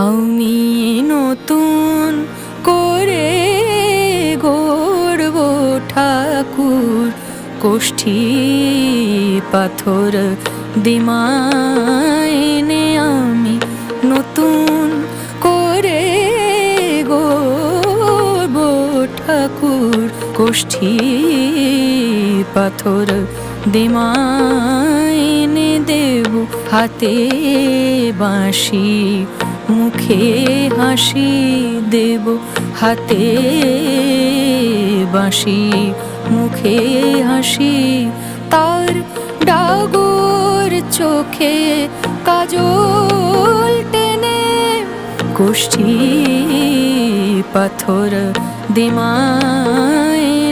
আমি নতুন করে গড়ব ঠাকুর কোষ্ঠী পাথর দিমাইনে। আমি নতুন করে গড়ব ঠাকুর কোষ্ঠী পাথর দিমাইনে। দেব হাতে বাঁশি মুখে হাসি, দেব হাতে বাঁশি মুখে হাসি। তার ডাগর চোখে কাজল টেনে কোষ্ঠী পাথর দিমায়